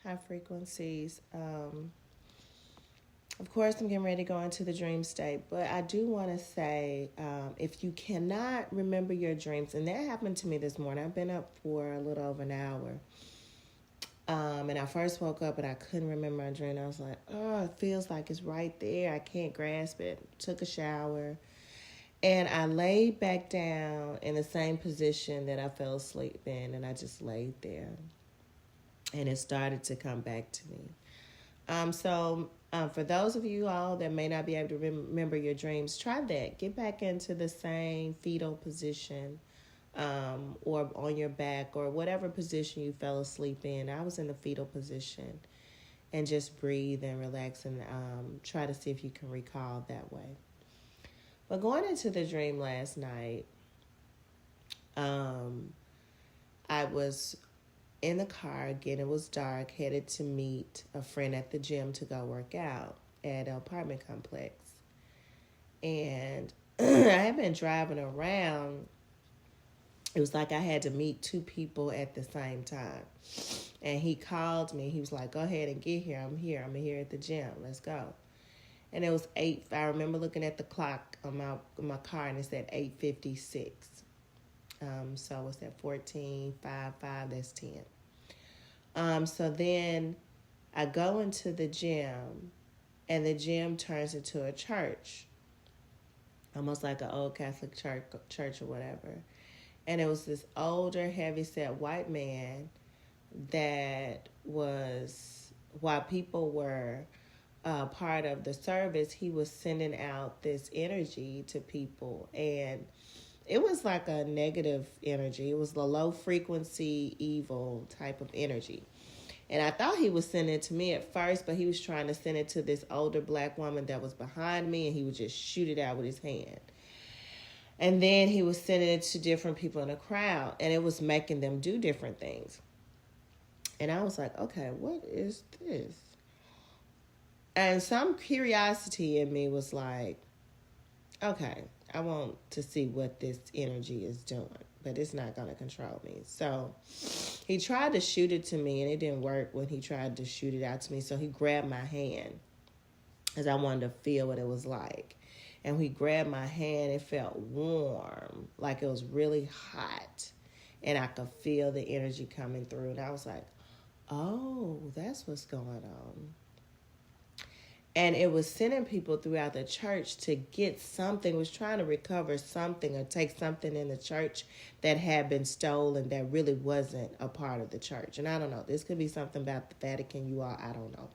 high frequencies. Of course, I'm getting ready to go into the dream state, but I do want to say if you cannot remember your dreams, and that happened to me this morning, I've been up for a little over an hour. And I first woke up and I couldn't remember my dream. I was like, oh, it feels like it's right there. I can't grasp it. Took a shower. And I laid back down in the same position that I fell asleep in. And I just laid there. And it started to come back to me. For those of you all that may not be able to remember your dreams, try that. Get back into the same fetal position, or on your back, or whatever position you fell asleep in. I was in the fetal position, and just breathe and relax, and try to see if you can recall that way. But going into the dream last night, I was in the car again. It was dark, headed to meet a friend at the gym to go work out at an apartment complex. And I had been driving around. It was like I had to meet two people at the same time. And he called me. He was like, go ahead and get here. I'm here. I'm here at the gym. Let's go. And it was 8. I remember looking at the clock on my car, and it said 8:56. So what's that? 14, 5, 5, that's 10. So then I go into the gym, and the gym turns into a church, almost like an old Catholic church or whatever. And it was this older, heavyset white man that was, while people were part of the service, he was sending out this energy to people. And it was like a negative energy. It was the low frequency, evil type of energy. And I thought he was sending it to me at first, but he was trying to send it to this older black woman that was behind me, and he would just shoot it out with his hand. And then he was sending it to different people in the crowd, and it was making them do different things. And I was like, okay, what is this? And some curiosity in me was like, okay, I want to see what this energy is doing, but it's not going to control me. So he tried to shoot it to me, and it didn't work when he tried to shoot it out to me. So he grabbed my hand, because I wanted to feel what it was like. And when he grabbed my hand, it felt warm, like it was really hot. And I could feel the energy coming through. And I was like, oh, that's what's going on. And it was sending people throughout the church to get something, was trying to recover something or take something in the church that had been stolen that really wasn't a part of the church. And I don't know, this could be something about the Vatican, you all, I don't know.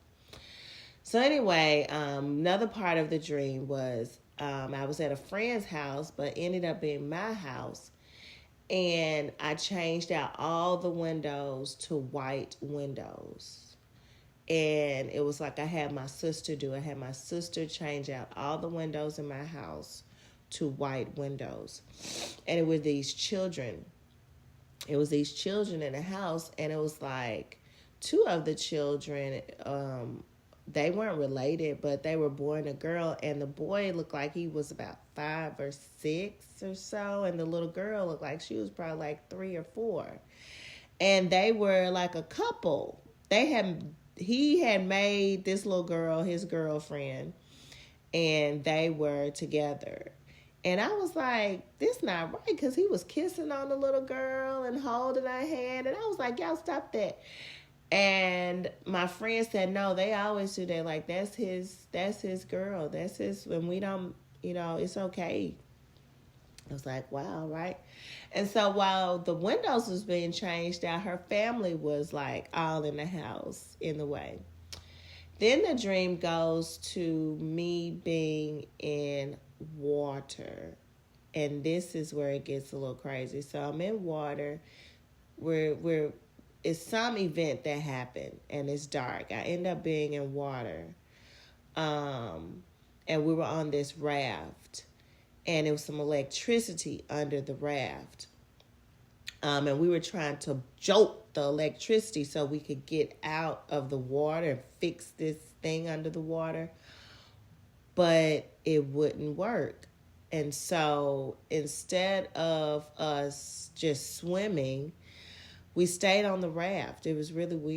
So anyway, another part of the dream was I was at a friend's house, but ended up being my house. And I changed out all the windows to white windows. And it was like I had my sister do. I had my sister change out all the windows in my house to white windows. And it was these children. It was these children in the house, and it was like two of the children, they weren't related, but they were boy and a girl, and the boy looked like he was about 5 or 6 or so, and the little girl looked like she was probably like 3 or 4. And they were like a couple. He had made this little girl his girlfriend, and they were together. And I was like, this not right, because he was kissing on the little girl and holding her hand. And I was like, y'all stop that. And my friend said, no, they always do that. Like, that's his girl. That's his, when we don't, it's okay. I was like, wow, right? And so while the windows was being changed out, her family was like all in the house in the way. Then the dream goes to me being in water. And this is where it gets a little crazy. So I'm in water. It's some event that happened, and it's dark. I end up being in water. And we were on this raft. And there was some electricity under the raft. And we were trying to jolt the electricity so we could get out of the water and fix this thing under the water. But it wouldn't work. And so instead of us just swimming, we stayed on the raft. It was really weird.